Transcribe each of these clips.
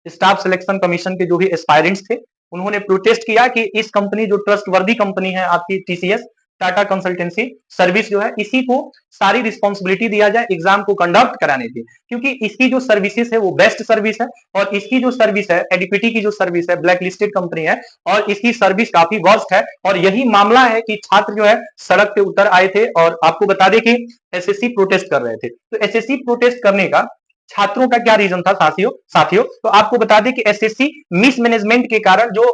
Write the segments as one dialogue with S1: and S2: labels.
S1: Staff selection commission के जो भी एस्पायरेंट्स थे, उन्होंने प्रोटेस्ट किया कि इस कंपनी जो ट्रस्टवर्दी कंपनी है आपकी टीसीएस टाटा कंसल्टेंसी सर्विस जो है, इसी को सारी रिस्पॉन्सिबिलिटी दिया जाए एग्जाम को कंडक्ट कराने की, क्योंकि इसकी जो सर्विसेज है वो बेस्ट सर्विस है और इसकी जो सर्विस है एडीपीटी की जो सर्विस है ब्लैक लिस्टेड कंपनी है और इसकी सर्विस काफी वर्स्ट है। और यही मामला है कि छात्र जो है सड़क पे उतर आए थे और आपको बता दें कि एसएससी प्रोटेस्ट कर रहे थे। तो एसएससी प्रोटेस्ट करने का छात्रों का क्या रीजन था साथियों साथियों तो आपको बता दें कि एसएससी मिसमैनेजमेंट के कारण जो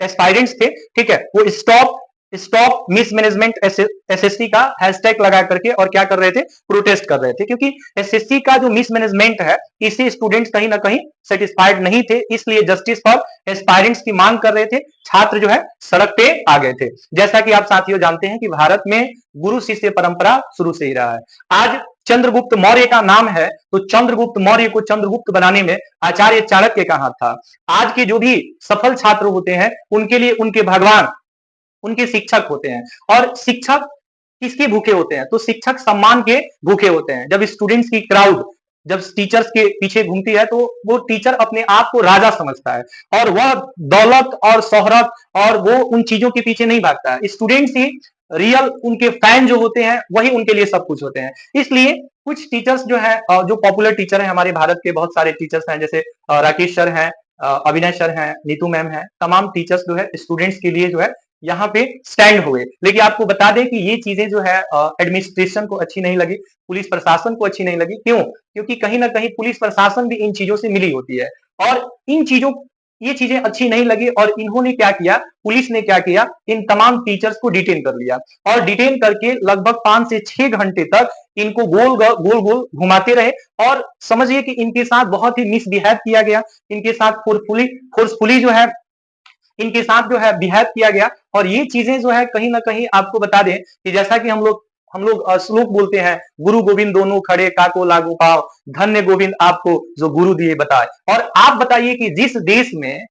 S1: एस्पायरेंट्स थे, ठीक है, वो स्टॉप स्टॉप मिसमैनेजमेंट एसएससी का हैशटैग लगा करके और क्या कर रहे थे, प्रोटेस्ट कर रहे थे, क्योंकि एसएससी का जो मिसमैनेजमेंट है इससे स्टूडेंट्स कहीं ना कहीं सेटिस्फाइड नहीं थे, इसलिए जस्टिस फॉर एस्पायरेंट्स की मांग कर रहे थे। छात्र जो है सड़क पे आ गए थे। जैसा कि आप साथियों जानते हैं कि भारत में गुरु शिष्य परंपरा शुरू से ही रहा है। आज चंद्रगुप्त मौर्य का नाम है, तो चंद्रगुप्त मौर्य को चंद्रगुप्त बनाने में आचार्य चाणक्य का हाथ था। आज के जो भी सफल छात्र होते हैं उनके लिए उनके भगवान उनके शिक्षक होते हैं। और शिक्षक किसके भूखे होते हैं, तो शिक्षक सम्मान के भूखे होते हैं। जब स्टूडेंट्स की क्राउड जब टीचर्स के पीछे घूमती है तो वो टीचर अपने आप को राजा समझता है और वह दौलत और शोहरत और वो उन चीजों के पीछे नहीं भागता है। स्टूडेंट्स ही रियल उनके फैन जो होते हैं वही उनके लिए सब कुछ होते हैं। इसलिए कुछ टीचर्स जो है जो पॉपुलर टीचर है हमारे भारत के, बहुत सारे टीचर्स हैं, जैसे राकेश सर हैं, अविनय सर हैं, नीतू मैम हैं, तमाम टीचर्स जो है स्टूडेंट्स के लिए जो है यहाँ पे स्टैंड हुए। लेकिन आपको बता दें कि ये चीजें जो है एडमिनिस्ट्रेशन को अच्छी नहीं लगी, पुलिस प्रशासन को अच्छी नहीं लगी। क्यों? क्योंकि कहीं ना कहीं पुलिस प्रशासन भी इन चीजों से मिली होती है और इन चीजों ये चीजें अच्छी नहीं लगी और इन्होंने क्या किया, पुलिस ने क्या किया, इन तमाम टीचर्स को डिटेन कर लिया और डिटेन करके लगभग 5 से 6 घंटे तक इनको गोल गोल गोल घुमाते रहे और समझिए कि इनके साथ बहुत ही मिसबिहेव किया गया, इनके साथ फोर्सफुली जो है इनके साथ जो है बिहेव किया गया। और ये चीजें जो है कहीं ना कहीं आपको बता दें कि जैसा कि हम लोग श्लोक बोलते हैं, गुरु गोविंद दोनों खड़े काको लागू पाओ, धन्य गोविंद आपको जो गुरु दिए बताए। और आप बताइए कि जिस देश में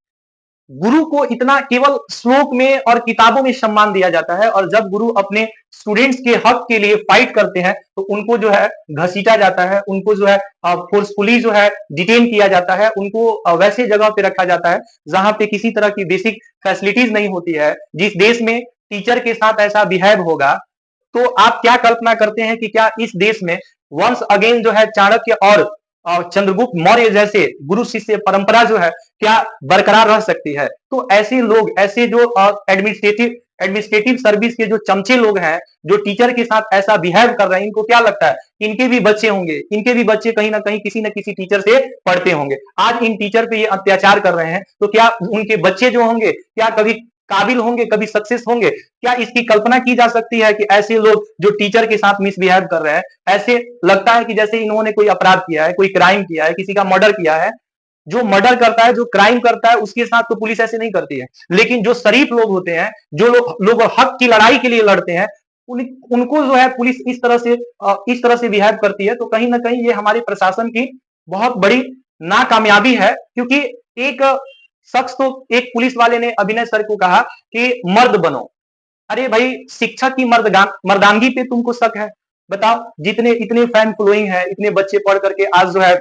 S1: गुरु को इतना केवल श्लोक में और किताबों में सम्मान दिया जाता है और जब गुरु अपने स्टूडेंट्स के हक के लिए फाइट करते हैं तो उनको जो है घसीटा जाता है, उनको जो है फोर्सफुली जो है डिटेन किया जाता है, उनको वैसे जगह पे रखा जाता है जहां पे किसी तरह की बेसिक फैसिलिटीज नहीं होती है। जिस देश में टीचर के साथ ऐसा बिहेव होगा तो आप क्या कल्पना करते हैं कि क्या इस देश में वंस अगेन जो है चाणक्य और चंद्रगुप्त मौर्य जैसे गुरु शिष्य परंपरा जो है क्या बरकरार रह सकती है? तो ऐसे लोग, ऐसे जो एडमिनिस्ट्रेटिव सर्विस के जो चमचे लोग हैं, जो टीचर के साथ ऐसा बिहेव कर रहे हैं, इनको क्या लगता है इनके भी बच्चे होंगे, इनके भी बच्चे कहीं ना कहीं किसी न किसी टीचर से पढ़ते होंगे। आज इन टीचर पे ये अत्याचार कर रहे हैं तो क्या उनके बच्चे जो होंगे क्या कभी काबिल होंगे, कभी सक्सेस होंगे? क्या इसकी कल्पना की जा सकती है कि ऐसे लोग जो टीचर के साथ मिसबिहेव कर रहे हैं, ऐसे लगता है कि जैसे इन्होंने कोई अपराध किया है, कोई क्राइम किया है, किसी का मर्डर किया है। जो मर्डर करता है, जो क्राइम करता है, उसके साथ तो पुलिस ऐसे नहीं करती है। लेकिन जो शरीफ लोग होते हैं, जो लोग हक की लड़ाई के लिए लड़ते हैं, उनको जो है पुलिस इस तरह से बिहेव करती है। तो कहीं ना कहीं ये हमारे प्रशासन की बहुत बड़ी नाकामयाबी है, क्योंकि एक शख्स तो एक पुलिस वाले ने अभिनय सर को कहा कि मर्द बनो। अरे भाई, शिक्षक की मर्दानगी पे तुमको शक है? बताओ, जितने इतने फैन फॉलोइंग है, इतने बच्चे पढ़ करके आज जो है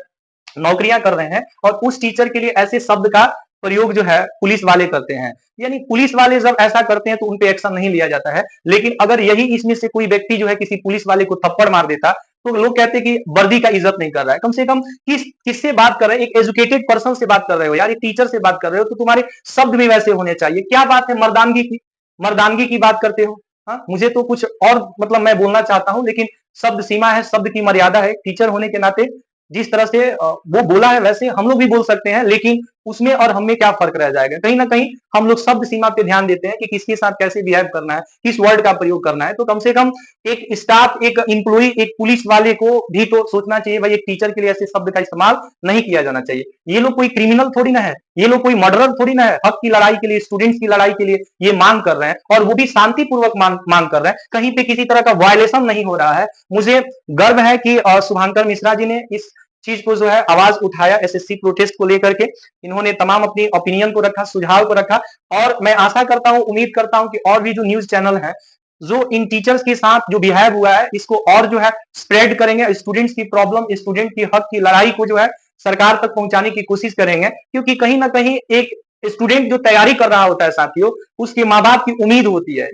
S1: नौकरियां कर रहे हैं और उस टीचर के लिए ऐसे शब्द का प्रयोग जो है पुलिस वाले करते हैं। यानी पुलिस वाले जब ऐसा करते हैं तो उन पे एक्शन नहीं लिया जाता है। लेकिन अगर यही इसमें से कोई व्यक्ति जो है किसी पुलिस वाले को थप्पड़ मार देता तो लोग कहते कि वर्दी का इज्जत नहीं कर रहा है। कम से कम किससे बात कर रहे हैं? एक एजुकेटेड पर्सन से बात कर रहे हो यार, एक टीचर से बात कर रहे हो, तो तुम्हारे शब्द भी वैसे होने चाहिए। क्या बात है मर्दानगी की बात करते हो? हाँ, मुझे तो कुछ और मतलब मैं बोलना चाहता हूं, लेकिन शब्द सीमा है, शब्द की मर्यादा है। टीचर होने के नाते जिस तरह से वो बोला है वैसे हम लोग भी बोल सकते हैं, लेकिन उसमें और हमें क्या फर्क रह जाएगा? कहीं ना कहीं हम लोग शब्द सीमा पे ध्यान देते हैं कि किसके साथ कैसे बिहेव करना है, किस वर्ड का प्रयोग करना है। तो कम से कम एक स्टाफ, एक इंप्लॉई, एक पुलिस वाले को भी तो सोचना चाहिए भाई, एक टीचर के लिए ऐसे शब्द का इस्तेमाल नहीं किया जाना चाहिए। ये लोग कोई क्रिमिनल थोड़ी ना है, ये लोग कोई मर्डरर थोड़ी ना है। हक की लड़ाई के लिए, स्टूडेंट्स की लड़ाई के लिए ये मांग कर रहे हैं और वो भी शांतिपूर्वक मांग कर रहे हैं। कहीं पे किसी तरह का वायलेशन नहीं हो रहा है। मुझे गर्व है कि शुभांकर मिश्रा जी ने इस चीज को जो है आवाज उठाया एसएससी प्रोटेस्ट को लेकर के। इन्होंने तमाम अपनी ओपिनियन को रखा, सुझाव को रखा और मैं आशा करता हूं, उम्मीद करता हूं कि और भी जो न्यूज चैनल है जो इन टीचर्स के साथ जो बिहेव हुआ है इसको और जो है स्प्रेड करेंगे। स्टूडेंट्स की प्रॉब्लम, स्टूडेंट की हक की लड़ाई को जो है सरकार तक पहुंचाने की कोशिश करेंगे, क्योंकि कहीं ना कहीं एक स्टूडेंट जो तैयारी कर रहा होता है साथियों, उसके माँ बाप की उम्मीद होती है,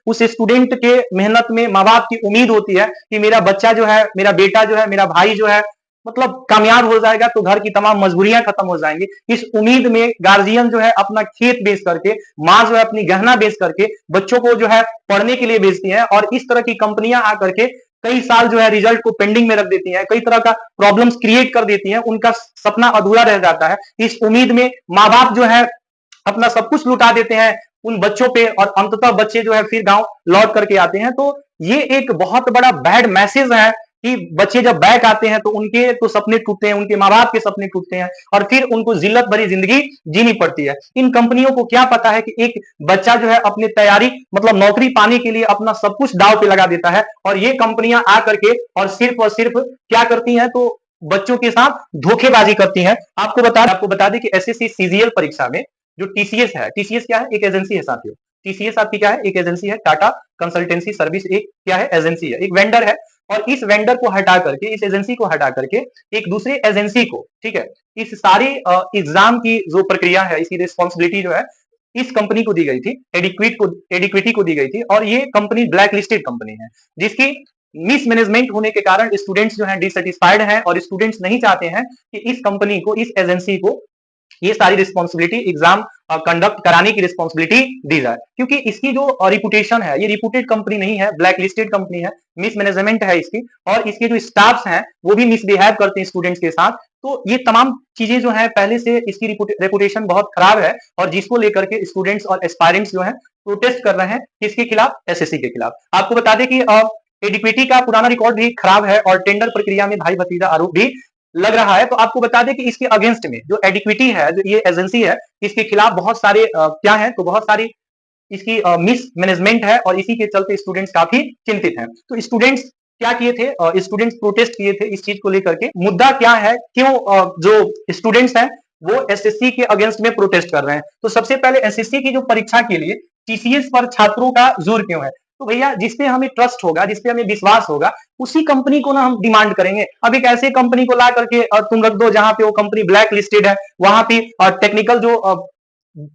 S1: उस स्टूडेंट के मेहनत में माँ बाप की उम्मीद होती है कि मेरा बच्चा जो है, मेरा बेटा जो है, मेरा भाई जो है, मतलब कामयाब हो जाएगा तो घर की तमाम मजबूरियां खत्म हो जाएंगी। इस उम्मीद में गार्जियन जो है अपना खेत बेच करके, माँ जो है अपनी गहना बेच करके बच्चों को जो है पढ़ने के लिए भेजती है, और इस तरह की कंपनियां आकर के कई साल जो है रिजल्ट को पेंडिंग में रख देती हैं, कई तरह का प्रॉब्लम्स क्रिएट कर देती हैं, उनका सपना अधूरा रह जाता है। इस उम्मीद में माँ बाप जो है अपना सब कुछ लुटा देते हैं उन बच्चों पे, और अंततः बच्चे जो है फिर गांव लौट करके आते हैं। तो ये एक बहुत बड़ा बैड मैसेज है कि बच्चे जब बैक आते हैं तो उनके तो सपने टूटते हैं, उनके माँ बाप के सपने टूटते हैं, और फिर उनको जिल्लत भरी जिंदगी जीनी पड़ती है। इन कंपनियों को क्या पता है कि एक बच्चा जो है अपनी तैयारी, मतलब नौकरी पाने के लिए अपना सब कुछ दाव पे लगा देता है, और ये कंपनियां आकर के और सिर्फ क्या करती हैं, तो बच्चों के साथ धोखेबाजी करती हैं। आपको बता दें कि एसएससी सीजीएल परीक्षा में जो टीसीएस है, टीसीएस क्या है? एक एजेंसी है साथियों। टीसीएस आपकी क्या है? एक एजेंसी है, टाटा कंसल्टेंसी सर्विस। एक क्या है? एजेंसी है, एक वेंडर है। और इस वेंडर को हटा करके, इस एजेंसी को हटा करके एक दूसरे एजेंसी को, ठीक है, इस सारे एग्जाम की जो प्रक्रिया है, इसकी रिस्पॉन्सिबिलिटी जो है इस कंपनी को दी गई थी, एडिक्विटी को दी गई थी, और ये कंपनी ब्लैक लिस्टेड कंपनी है, जिसकी मिसमैनेजमेंट होने के कारण स्टूडेंट्स जो है डिससेटिस्फाइड हैं, और स्टूडेंट्स नहीं चाहते हैं कि इस कंपनी को, इस एजेंसी को ये सारी रिस्पॉन्सिबिलिटी, एग्जाम कंडक्ट कराने की रिस्पॉन्सिबिलिटी दी जाए, क्योंकि इसकी जो रिपुटेशन है, ये रिपुटेड कंपनी नहीं है, ब्लैक लिस्टेड कंपनी है, मिसमैनेजमेंट है इसकी, और इसके जो स्टाफ्स हैं वो भी मिसबिहेव करते हैं स्टूडेंट्स के साथ। तो ये तमाम चीजें जो है, पहले से इसकी रेपुटेशन बहुत खराब है, और जिसको लेकर के स्टूडेंट्स और एस्पायरेंट्स जो है प्रोटेस्ट कर रहे हैं, किसके खिलाफ? एसएससी के खिलाफ। आपको बता दें कि एडिक्विटी का पुराना रिकॉर्ड भी खराब है, और टेंडर प्रक्रिया में भाई भतीजा आरोप भी लग रहा है। तो आपको बता दें कि इसके अगेंस्ट में जो एडिक्विटी है, जो ये एजेंसी है, इसके खिलाफ बहुत सारे क्या है, तो बहुत सारी इसकी मिस मैनेजमेंट है, और इसी के चलते स्टूडेंट्स काफी चिंतित हैं। तो स्टूडेंट्स क्या किए थे? स्टूडेंट्स प्रोटेस्ट किए थे इस चीज को लेकर के। मुद्दा क्या है, क्यों जो स्टूडेंट्स हैं वो एसएससी के अगेंस्ट में प्रोटेस्ट कर रहे हैं? तो सबसे पहले एसएससी की जो परीक्षा के लिए टीसीएस पर छात्रों का जोर क्यों है? तो भैया, जिसपे हमें ट्रस्ट होगा, जिसपे हमें विश्वास होगा, उसी कंपनी को ना हम डिमांड करेंगे। अब एक ऐसे कंपनी को ला करके तुम रख दो जहां पे वो कंपनी ब्लैक लिस्टेड है, वहां पे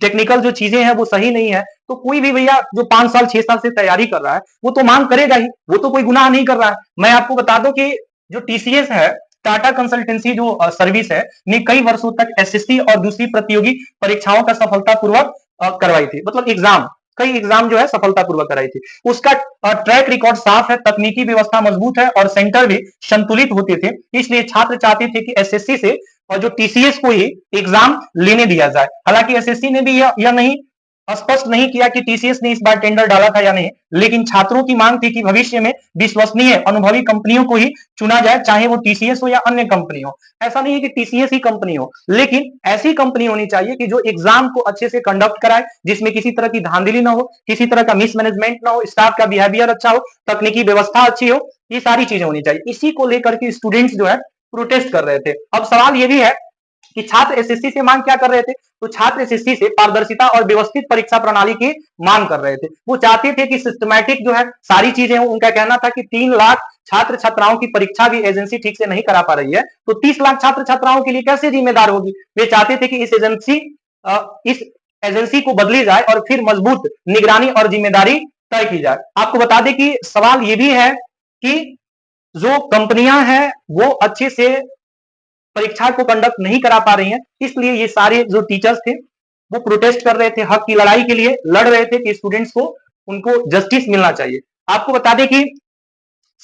S1: टेक्निकल जो चीजें हैं वो सही नहीं है, तो कोई भी भैया जो 5 साल 6 साल से तैयारी कर रहा है वो तो मांग करेगा ही, वो तो कोई गुनाह नहीं कर रहा है। मैं आपको बता दूं कि जो टीसीएस है, टाटा कंसल्टेंसी जो सर्विस है, ने कई वर्षों तक एसएससी और दूसरी प्रतियोगी परीक्षाओं का सफलतापूर्वक करवाई थी, मतलब कई एग्जाम जो है सफलतापूर्वक कराई थी। उसका ट्रैक रिकॉर्ड साफ है, तकनीकी व्यवस्था मजबूत है, और सेंटर भी संतुलित होते थे। इसलिए छात्र चाहते थे कि एसएससी से और जो टीसीएस को ही एग्जाम लेने दिया जाए। हालांकि एसएससी ने भी यह नहीं स्पष्ट नहीं किया कि टीसीएस ने इस बार टेंडर डाला था या नहीं, लेकिन छात्रों की मांग थी कि भविष्य में विश्वसनीय अनुभवी कंपनियों को ही चुना जाए, चाहे वो टीसीएस हो या अन्य कंपनी हो। ऐसा नहीं है कि टीसीएस ही कंपनी हो, लेकिन ऐसी कंपनी होनी चाहिए कि जो एग्जाम को अच्छे से कंडक्ट कराए, जिसमें किसी तरह की धांधली ना हो, किसी तरह का मिसमैनेजमेंट ना हो, स्टाफ का बिहेवियर अच्छा हो, तकनीकी व्यवस्था अच्छी हो, ये सारी चीजें होनी चाहिए। इसी को लेकर के स्टूडेंट्स जो है प्रोटेस्ट कर रहे थे। अब सवाल ये भी है कि छात्र एसएससी से मांग क्या कर रहे थे? तो छात्र एसएससी से पारदर्शिता और व्यवस्थित परीक्षा प्रणाली की मांग कर रहे थे। वो चाहते थे कि सिस्टमैटिक जो है सारी चीजें हो। उनका कहना था कि 3 लाख छात्र छात्राओं की परीक्षा भी एजेंसी ठीक से नहीं करा पा रही है, तो 30 लाख छात्र छात्राओं के लिए कैसे जिम्मेदार होगी? वे चाहते थे कि इस एजेंसी को बदली जाए, और फिर मजबूत निगरानी और जिम्मेदारी तय की जाए। आपको बता दें कि सवाल ये भी है कि जो कंपनियां हैं वो अच्छे से परीक्षा को कंडक्ट नहीं करा पा रही हैं, इसलिए ये सारे जो टीचर्स थे वो प्रोटेस्ट कर रहे थे, हक की लड़ाई के लिए लड़ रहे थे कि स्टूडेंट्स को उनको जस्टिस मिलना चाहिए। आपको बता दें कि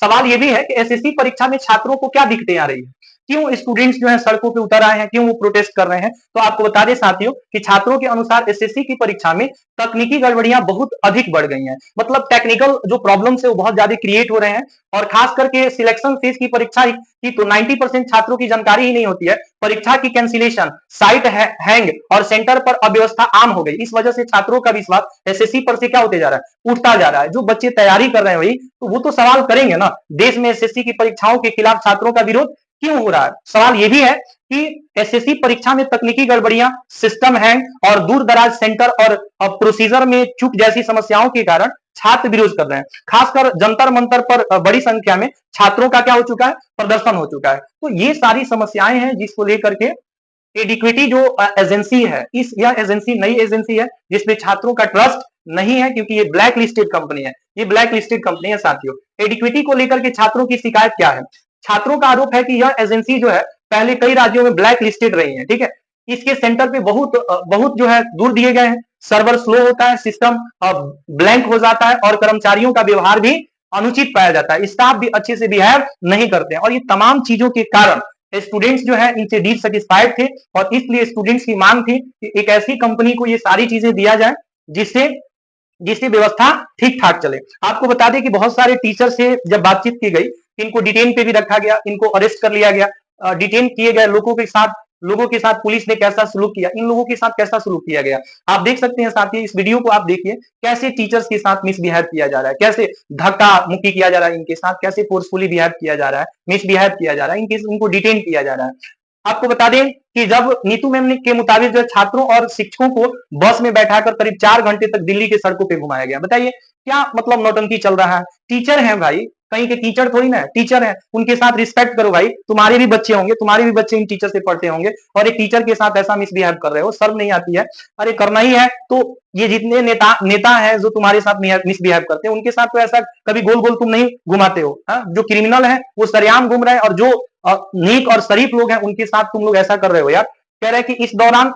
S1: सवाल ये भी है कि एसएससी परीक्षा में छात्रों को क्या दिक्कतें आ रही है, क्यों स्टूडेंट्स जो है सड़कों पे उतर आए हैं, क्यों वो प्रोटेस्ट कर रहे हैं? तो आपको बता दें साथियों कि छात्रों के अनुसार एसएससी की परीक्षा में तकनीकी गड़बड़ियां बहुत अधिक बढ़ गई हैं, मतलब टेक्निकल जो प्रॉब्लम्स है वो बहुत ज्यादा क्रिएट हो रहे हैं, और खास करके सिलेक्शन फेज की परीक्षा की तो 90% छात्रों की जानकारी ही नहीं होती है। परीक्षा की कैंसिलेशन, साइट हैंग और सेंटर पर अव्यवस्था आम हो गई। इस वजह से छात्रों का विश्वास एसएससी पर से क्या होते जा रहा है? उठता जा रहा है। जो बच्चे तैयारी कर रहे हैं वही तो वो तो सवाल करेंगे ना, देश में एसएससी की परीक्षाओं के खिलाफ छात्रों का विरोध क्यों हो रहा है? सवाल यह भी है कि एसएससी परीक्षा में तकनीकी गड़बड़ियां, सिस्टम हैंग और दूर दराज सेंटर और प्रोसीजर में चूक जैसी समस्याओं के कारण छात्र विरोध कर रहे हैं। खासकर जंतर मंतर पर बड़ी संख्या में छात्रों का क्या हो चुका है, प्रदर्शन हो चुका है। तो ये सारी समस्याएं हैं जिसको लेकर के एडिक्विटी जो एजेंसी है, इस यह एजेंसी नई एजेंसी है जिसमें छात्रों का ट्रस्ट नहीं है, क्योंकि ये ब्लैक लिस्टेड कंपनी है, ये ब्लैक लिस्टेड कंपनी है साथियों। एडिक्विटी को लेकर के छात्रों की शिकायत क्या है? छात्रों का आरोप है कि यह एजेंसी जो है पहले कई राज्यों में ब्लैक लिस्टेड रही है, ठीक है। इसके सेंटर पे बहुत जो है दूर दिए गए हैं, सर्वर स्लो होता है, सिस्टम ब्लैंक हो जाता है और कर्मचारियों का व्यवहार भी अनुचित पाया जाता है, स्टाफ भी अच्छे से बिहेव नहीं करते हैं। और ये तमाम चीजों के कारण स्टूडेंट्स जो है इनसे डिससेटिस्फाइड थे और इसलिए स्टूडेंट्स की मांग थी कि एक ऐसी कंपनी को ये सारी चीजें दिया जाए जिससे जिससे व्यवस्था ठीक ठाक चले। आपको बता दें कि बहुत सारे टीचर से जब बातचीत की गई, इनको डिटेन पे भी रखा गया, इनको अरेस्ट कर लिया गया, डिटेन किए गए लोगों के साथ पुलिस ने कैसा सलूक किया, इन लोगों के साथ कैसा सलूक किया गया, आप देख सकते हैं साथियों। इस वीडियो को आप देखिए, कैसे टीचर्स के साथ मिसबिहेव किया जा रहा है, कैसे धक्का मुक्की किया जा रहा है इनके साथ, कैसे फोर्सफुली बिहेव किया जा रहा है, मिसबिहेव किया जा रहा है, इनको डिटेन किया जा रहा है। आपको बता दें कि जब नीतू मैम के मुताबिक जो छात्रों और शिक्षकों को बस में बैठाकर करीब 4 घंटे तक दिल्ली के सड़कों पे घुमाया गया। बताइए क्या मतलब नौटंकी चल रहा है? टीचर हैं भाई, कहीं के टीचर थोड़ी ना है, टीचर है, उनके साथ रिस्पेक्ट करो भाई। तुम्हारे भी बच्चे होंगे, तुम्हारे भी बच्चे इन टीचर से पढ़ते होंगे और एक टीचर के साथ ऐसा मिसबिहेव कर रहे हो, शर्म नहीं आती है? अरे करना ही है तो ये जितने नेता है जो तुम्हारे साथ मिसबिहेव करते हैं, उनके साथ तो ऐसा कभी गोल गोल तुम नहीं घुमाते हो। जो क्रिमिनल है वो सरेआम घूम रहे हैं और जो नेक और शरीफ लोग हैं उनके साथ तुम लोग ऐसा कर रहे हो यार। कह रहे हैं कि इस दौरान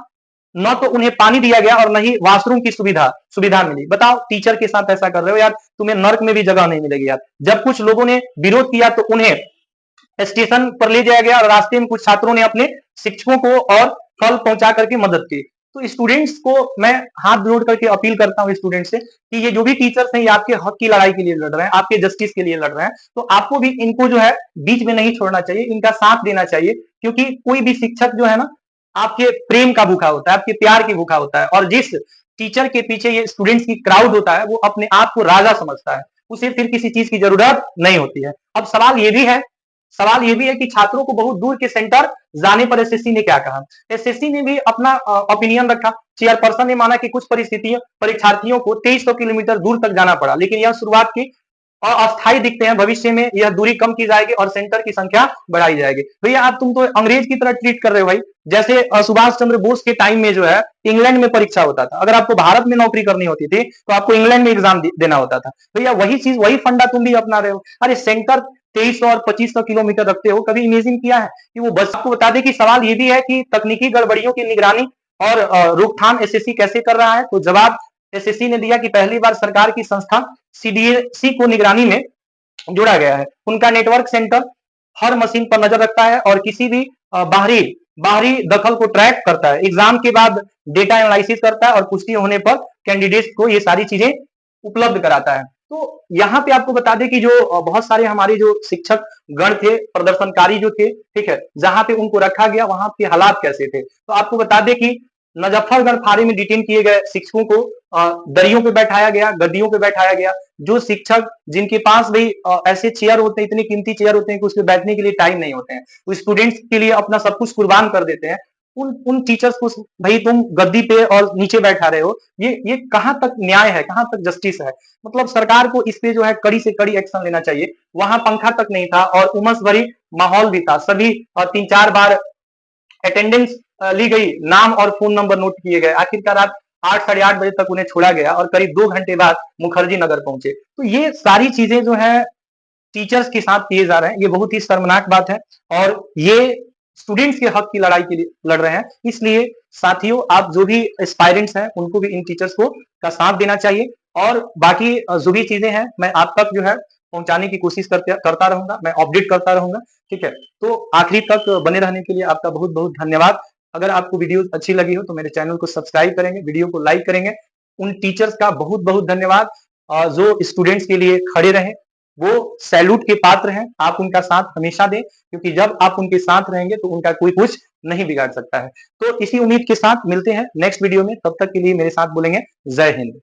S1: न तो उन्हें पानी दिया गया और न ही वॉशरूम की सुविधा मिली। बताओ, टीचर के साथ ऐसा कर रहे हो यार, तुम्हें नर्क में भी जगह नहीं मिलेगी यार। जब कुछ लोगों ने विरोध किया तो उन्हें स्टेशन पर ले जाया गया और रास्ते में कुछ छात्रों ने अपने शिक्षकों को और फल पहुंचा करके मदद की। तो स्टूडेंट्स को मैं हाथ जोड़ करके अपील करता हूं स्टूडेंट से कि ये जो भी टीचर्स हैं ये आपके हक की लड़ाई के लिए लड़ रहे हैं, आपके जस्टिस के लिए लड़ रहे हैं, तो आपको भी इनको जो है बीच में नहीं छोड़ना चाहिए, इनका साथ देना चाहिए। क्योंकि कोई भी शिक्षक जो है ना आपके प्रेम का भूखा होता है, आपके प्यार की भूखा होता है, और जिस टीचर के पीछे ये स्टूडेंट्स की क्राउड होता है वो अपने आप को राजा समझता है, उसे फिर किसी चीज की जरूरत नहीं होती है। अब सवाल ये भी है कि छात्रों को बहुत दूर के सेंटर जाने पर एसएससी ने क्या कहा? एसएससी ने भी अपना ओपिनियन रखा। चेयरपर्सन ने माना कि कुछ परिस्थितियों परीक्षार्थियों को 2300 किलोमीटर दूर तक जाना पड़ा, लेकिन यह शुरुआत की और अस्थायी दिखते हैं, भविष्य में यह दूरी कम की जाएगी और सेंटर की संख्या बढ़ाई जाएगी। भैया आप तुम तो अंग्रेज की तरह ट्रीट कर रहे हो भाई। जैसे सुभाष चंद्र बोस के टाइम में जो है इंग्लैंड में परीक्षा होता था, अगर आपको भारत में नौकरी करनी होती थी तो आपको इंग्लैंड में एग्जाम देना होता था। भैया वही चीज, वही फंडा तुम भी अपना रहे हो। अरे सेंटर 2300 और 2500 किलोमीटर रखते हो, कभी इमेजिन किया है कि वो बस? आपको बता दें कि सवाल ये भी है कि तकनीकी गड़बड़ियों की निगरानी और रोकथाम एसएससी कैसे कर रहा है? तो जवाब एसएससी ने दिया कि पहली बार सरकार की संस्था सीडीएसी को निगरानी में जोड़ा गया है। उनका नेटवर्क सेंटर हर मशीन पर नजर रखता है और किसी भी बाहरी बाहरी दखल को ट्रैक करता है। एग्जाम के बाद डेटा एनालिसिस करता है और पुष्टि होने पर कैंडिडेट्स को ये सारी चीजें उपलब्ध कराता है। तो यहाँ पे आपको बता दें कि जो बहुत सारे हमारे जो शिक्षक गण थे, प्रदर्शनकारी जो थे, ठीक है, जहां पे उनको रखा गया वहां के हालात कैसे थे, तो आपको बता दें कि नजफ्फरगढ़ फारे में डिटेन किए गए शिक्षकों को दरियों पे बैठाया गया, गद्दियों पे बैठाया गया। जो शिक्षक जिनके पास भी ऐसे चेयर होते हैं, इतने कीमती चेयर होते हैं कि उसपे बैठने के लिए टाइम नहीं होते हैं, वो स्टूडेंट्स के लिए अपना सब कुछ कुर्बान कर देते हैं, उन टीचर्स को भाई तुम गद्दी पे और नीचे बैठा रहे हो, ये कहां तक न्याय है, कहां तक जस्टिस है? मतलब सरकार को इस पे जो है कड़ी से कड़ी एक्शन लेना चाहिए। वहां पंखा तक नहीं था और उमस भरी माहौल भी था। सभी 3-4 बार अटेंडेंस ली गई, नाम और फोन नंबर नोट किए गए। आखिरकार रात 8 साढ़े 8 बजे तक उन्हें छोड़ा गया और करीब 2 घंटे बाद मुखर्जी नगर पहुंचे। तो ये सारी चीजें जो है टीचर्स के साथ किए जा रहे हैं, ये बहुत ही शर्मनाक बात है और ये स्टूडेंट्स के हक की लड़ाई के लिए लड़ रहे हैं। इसलिए साथियों, आप जो भी एस्पायरेंट्स हैं उनको भी इन टीचर्स को का साथ देना चाहिए और बाकी जो भी चीजें हैं मैं आप तक जो है पहुंचाने की कोशिश करता रहूंगा, मैं अपडेट करता रहूंगा। ठीक है, तो आखिरी तक बने रहने के लिए आपका बहुत बहुत धन्यवाद। अगर आपको वीडियो अच्छी लगी हो तो मेरे चैनल को सब्सक्राइब करेंगे, वीडियो को लाइक करेंगे। उन टीचर्स का बहुत बहुत धन्यवाद जो स्टूडेंट्स के लिए खड़े रहे, वो सैल्यूट के पात्र हैं। आप उनका साथ हमेशा दें, क्योंकि जब आप उनके साथ रहेंगे तो उनका कोई कुछ नहीं बिगाड़ सकता है। तो इसी उम्मीद के साथ मिलते हैं नेक्स्ट वीडियो में, तब तक के लिए मेरे साथ बोलेंगे जय हिंद।